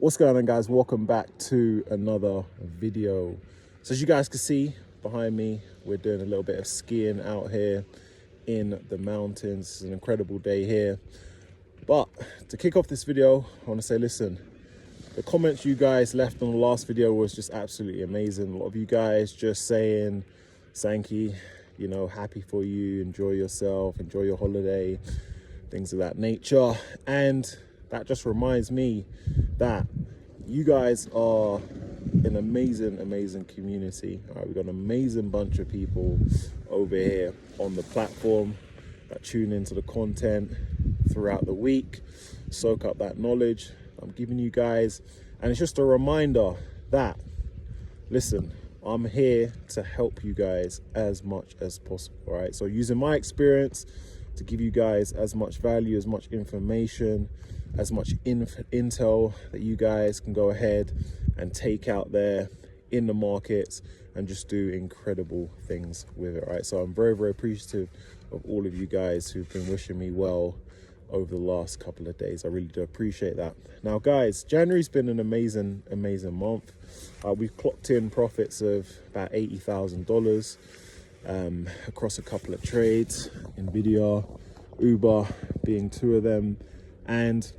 What's going on, guys? Welcome back to another video. So as you guys can see behind me, we're doing a little bit of skiing out here in the mountains. It's an incredible day here. But to kick off this video, I want to say, listen, the comments you guys left on the last video was just absolutely amazing. A lot of you guys just saying, Sankey, you know, happy for you, enjoy yourself, enjoy your holiday, things of that nature. And that just reminds me that you guys are an amazing community. All right, we've got an amazing bunch of people over here on the platform that tune into the content throughout the week, soak up that knowledge I'm giving you guys. And it's just a reminder that, listen, I'm here to help you guys as much as possible. All right, so using my experience to give you guys as much value, as much information, as much intel that you guys can go ahead and take out there in the markets and just do incredible things with it. Right, so I'm very appreciative of all of you guys who've been wishing me well over the last couple of days. I really do appreciate that. Now guys, January's been an amazing month. We've clocked in profits of about $80,000 across a couple of trades, Nvidia, Uber being two of them. And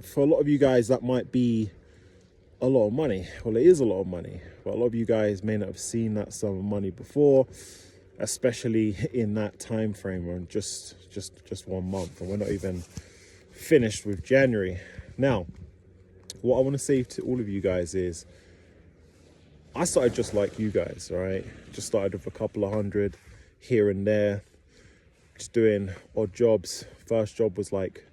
for a lot of you guys, that might be a lot of money. Well, it is a lot of money, but a lot of you guys may not have seen that sum of money before, especially in that time frame on just 1 month, and we're not even finished with January. Now, what I want to say to all of you guys is, I started just like you guys, all right? Just started with a couple of hundred here and there, just doing odd jobs. First job was like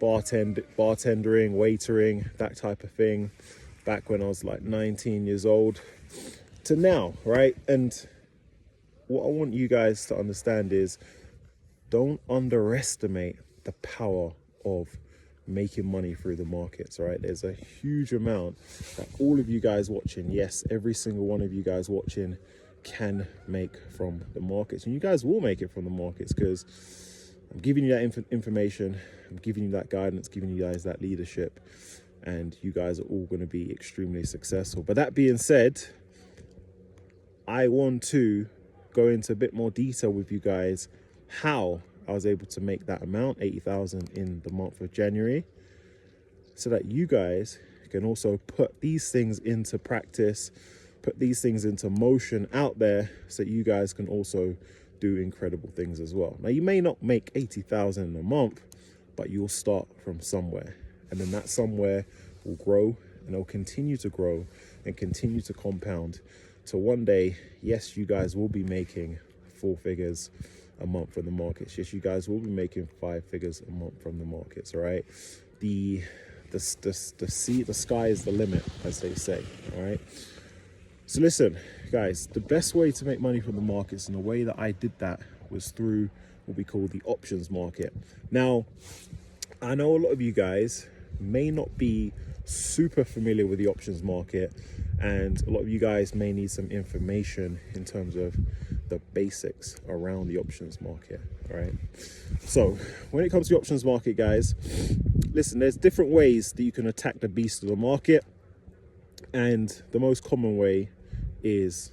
bartending, waitering, that type of thing, back when I was like 19 years old to now, right? And what I want you guys to understand is, don't underestimate the power of making money through the markets. Right, there's a huge amount that all of you guys watching, yes, every single one of you guys watching, can make from the markets, and you guys will make it from the markets, because I'm giving you that information, I'm giving you that guidance, giving you guys that leadership, and you guys are all going to be extremely successful. But that being said, I want to go into a bit more detail with you guys how I was able to make that amount, 80,000 in the month of January, so that you guys can also put these things into practice, put these things into motion out there, so that you guys can also do incredible things as well. Now, you may not make 80,000 in a month, but you'll start from somewhere, and then that somewhere will grow, and it'll continue to grow and continue to compound. So one day, yes, you guys will be making 4 figures a month from the markets. Yes, you guys will be making 5 figures a month from the markets. All right, the sky is the limit, as they say. All right, so listen, guys, the best way to make money from the markets, and the way that I did that, was through what we call the options market. Now, I know a lot of you guys may not be super familiar with the options market, and a lot of you guys may need some information in terms of the basics around the options market. All right, so when it comes to the options market, guys, listen, there's different ways that you can attack the beast of the market, and the most common way is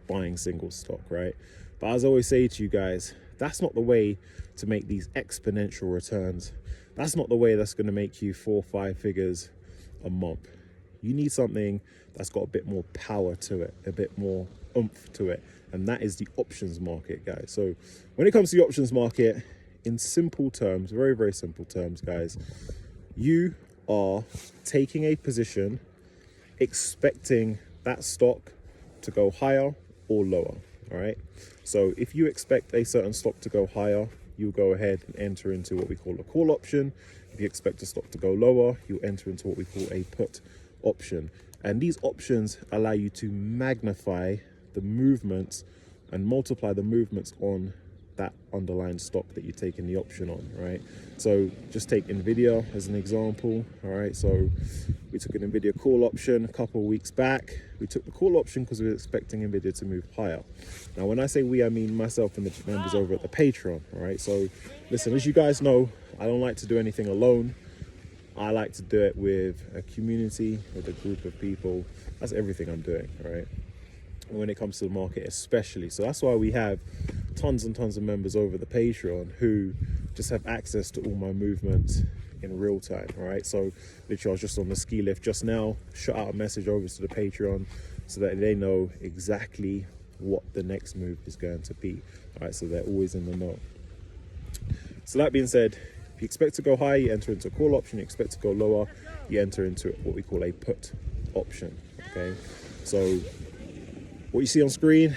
buying single stock, right? But as I always say to you guys, that's not the way to make these exponential returns. That's not the way that's going to make you 4 or 5 figures a month. You need something that's got a bit more power to it, a bit more oomph to it, and that is the options market, guys. So when it comes to the options market, in simple terms, very simple terms, guys, you are taking a position expecting that stock to go higher or lower. All right, so if you expect a certain stock to go higher, you'll go ahead and enter into what we call a call option. If you expect a stock to go lower, you'll enter into what we call a put option. And these options allow you to magnify the movements and multiply the movements on that underlying stock that you're taking the option on, right? So just take Nvidia as an example. All right, so we took an Nvidia call option a couple of weeks back. We took the call option because we were expecting Nvidia to move higher. Now, when I say we, I mean myself and the members over at the Patreon. All right, so listen, as you guys know, I don't like to do anything alone. I like to do it with a community, with a group of people. That's everything I'm doing, right? When it comes to the market especially. So that's why we have tons and tons of members over the Patreon who just have access to all my movements in real time, right? So literally I was just on the ski lift just now, shot out a message over to the Patreon so that they know exactly what the next move is going to be, all right? So they're always in the know. So that being said, if you expect to go high, you enter into a call option. You expect to go lower, you enter into what we call a put option, okay? So what you see on screen,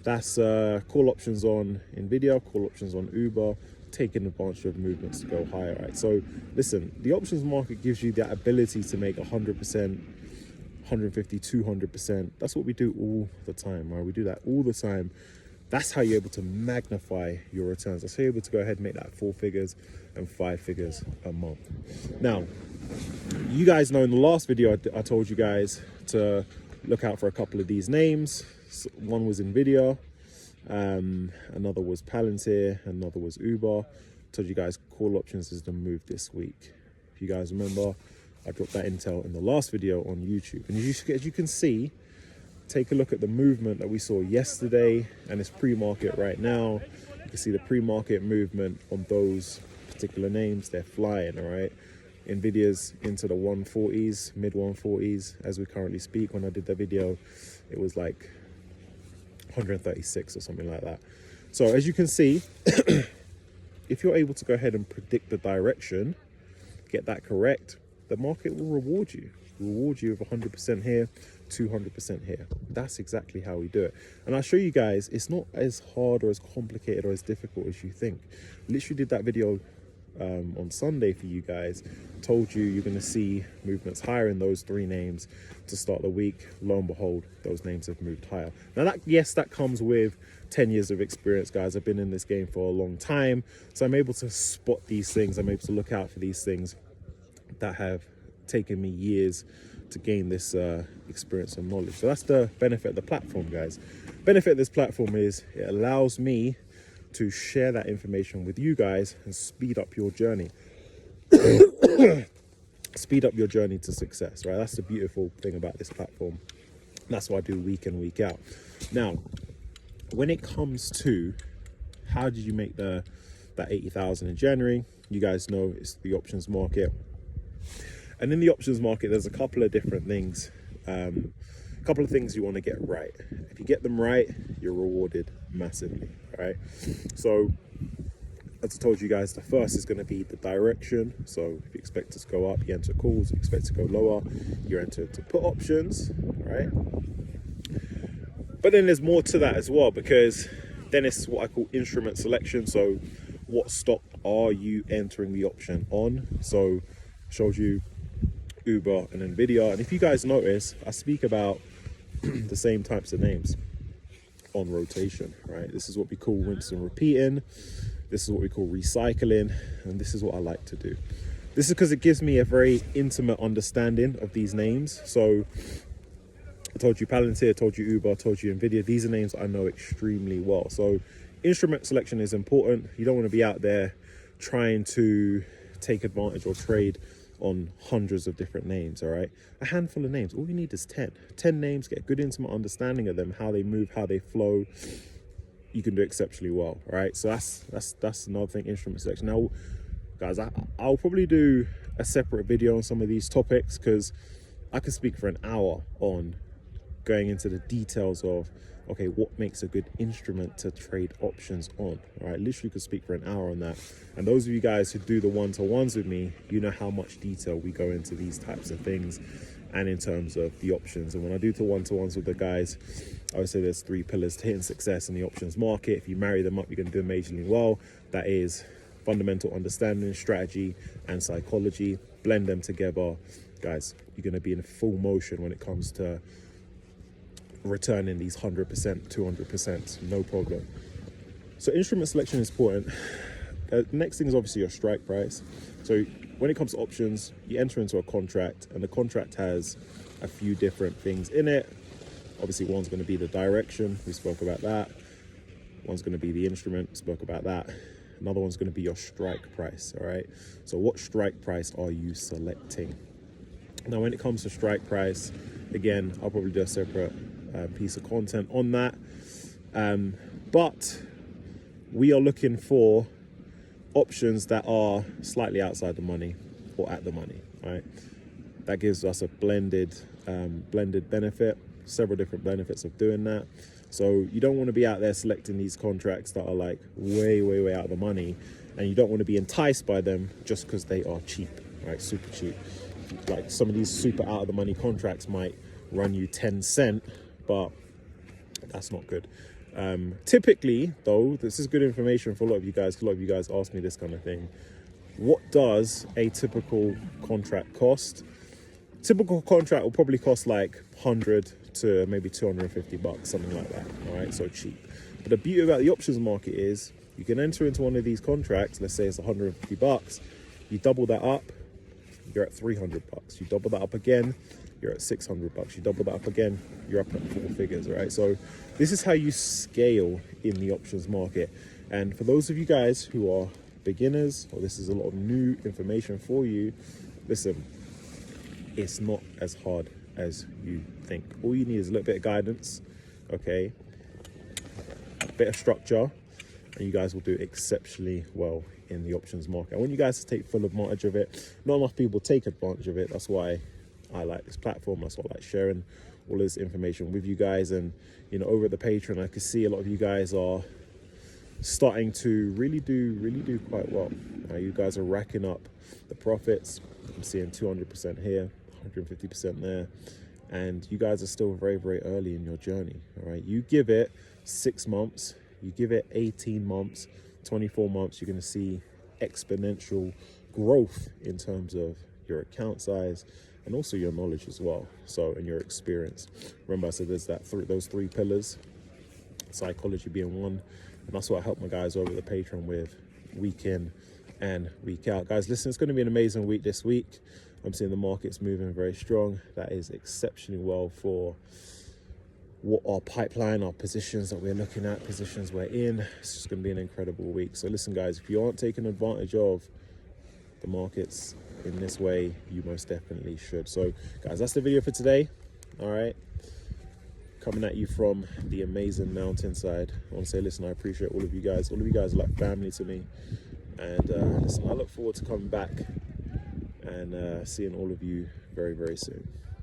that's call options on NVIDIA, call options on Uber, taking advantage of movements to go higher, right? So listen, the options market gives you that ability to make 100%, 150, 200%. That's what we do all the time, right? We do that all the time. That's how you're able to magnify your returns. That's how you're able to go ahead and make that 4 figures and 5 figures a month. Now, you guys know in the last video, I told you guys to look out for a couple of these names. One was NVIDIA, another was Palantir, another was Uber. Told you guys call options is the move this week. If you guys remember, I dropped that intel in the last video on YouTube. And as you can see, take a look at the movement that we saw yesterday and it's pre-market right now. You can see the pre-market movement on those particular names. They're flying, all right? NVIDIA's into the 140s, mid 140s as we currently speak. When I did the video, it was like 136 or something like that. So as you can see, if you're able to go ahead and predict the direction, get that correct, the market will reward you with 100% here, 200% here. That's exactly how we do it. And I'll show you guys, it's not as hard or as complicated or as difficult as you think. Literally did that video on Sunday for you guys. Told you you're going to see movements higher in those 3 names to start the week. Lo and behold, those names have moved higher. Now that, yes, that comes with 10 years of experience, guys. I've been in this game for a long time, so I'm able to spot these things. I'm able to look out for these things that have taken me years to gain this experience and knowledge. So that's the benefit of the platform, guys. Benefit of this platform is it allows me to share that information with you guys and speed up your journey. Speed up your journey to success, right? That's the beautiful thing about this platform. That's what I do week in, week out. Now, when it comes to how did you make that 80,000 in January, you guys know it's the options market. And in the options market, there's a couple of different things. A couple of things you want to get right. If you get them right, you're rewarded massively, right? So as I told you guys, the first is going to be the direction. So if you expect it to go up, you enter calls. If you expect it to go lower, you enter to put options, right? But then there's more to that as well, because then it's what I call instrument selection. So what stock are you entering the option on? So showed you Uber and NVIDIA. And if you guys notice, I speak about the same types of names on rotation, right? This is what we call rinse and repeating. This is what we call recycling. And this is what I like to do. This is because it gives me a very intimate understanding of these names. So I told you Palantir, I told you Uber, I told you NVIDIA. These are names I know extremely well. So instrument selection is important. You don't want to be out there trying to take advantage or trade on hundreds of different names, all right? A handful of names. All you need is 10 names. Get a good intimate understanding of them, how they move, how they flow. You can do exceptionally well, all right? So that's another thing, instrument selection. Now, guys, I'll probably do a separate video on some of these topics, because I could speak for an hour on going into the details of, okay, what makes a good instrument to trade options on, right? Literally could speak for an hour on that. And those of you guys who do the one-to-ones with me, you know how much detail we go into these types of things and in terms of the options. And when I do the one-to-ones with the guys, I would say there's 3 pillars to hitting success in the options market. If you marry them up, you're going to do amazingly well. That is fundamental understanding, strategy, and psychology. Blend them together, guys. You're going to be in full motion when it comes to returning these 100%, 200%, no problem. So instrument selection is important. Next thing is obviously your strike price. So when it comes to options, you enter into a contract, and the contract has a few different things in it. Obviously, one's going to be the direction. We spoke about that. One's going to be the instrument. Spoke about that. another one's going to be your strike price. All right, so what strike price are you selecting? Now when it comes to strike price, again, I'll probably do a separate piece of content on that, but we are looking for options that are slightly outside the money or at the money, right? That gives us a blended benefit, several different benefits of doing that. So you don't want to be out there selecting these contracts that are like way out of the money, and you don't want to be enticed by them just because they are cheap, right? Super cheap. Like some of these super out of the money contracts might run you 10 cents, but that's not good. Typically though, this is good information for a lot of you guys, because a lot of you guys ask me this kind of thing. What does a typical contract cost? Typical contract will probably cost like 100 to maybe 250 bucks, something like that. All right, so cheap. But the beauty about the options market is you can enter into one of these contracts. Let's say it's 150 bucks. You double that up, you're at 300 bucks. You double that up again, you're at 600 bucks. You double that up again, you're up at 4 figures, right? So this is how you scale in the options market. And for those of you guys who are beginners, or this is a lot of new information for you, listen, it's not as hard as you think. All you need is a little bit of guidance, okay, a bit of structure, and you guys will do exceptionally well in the options market. I want you guys to take full advantage of it. Not enough people take advantage of it. That's why I like this platform. That's why I like sharing all this information with you guys. And you know, over at the Patreon, I can see a lot of you guys are starting to really do quite well. You guys are racking up the profits. I'm seeing 200% here, 150% there, and you guys are still very early in your journey. All right, you give it 6 months, you give it 18 months, 24 months, you're going to see exponential growth in terms of your account size and also your knowledge as well, so, and your experience. Remember I said there's those 3 pillars, psychology being one, and that's what I help my guys over the Patreon with week in and week out. Guys, listen, it's going to be an amazing week this week. I'm seeing the markets moving very strong. That is exceptionally well for what our pipeline, our positions that we're looking at, positions we're in. It's just going to be an incredible week. So listen, guys, if you aren't taking advantage of the markets in this way, you most definitely should. So guys, that's the video for today. All right, coming at you from the amazing mountainside. I want to say, listen, I appreciate all of you guys. All of you guys are like family to me. And listen, I look forward to coming back and seeing all of you very soon.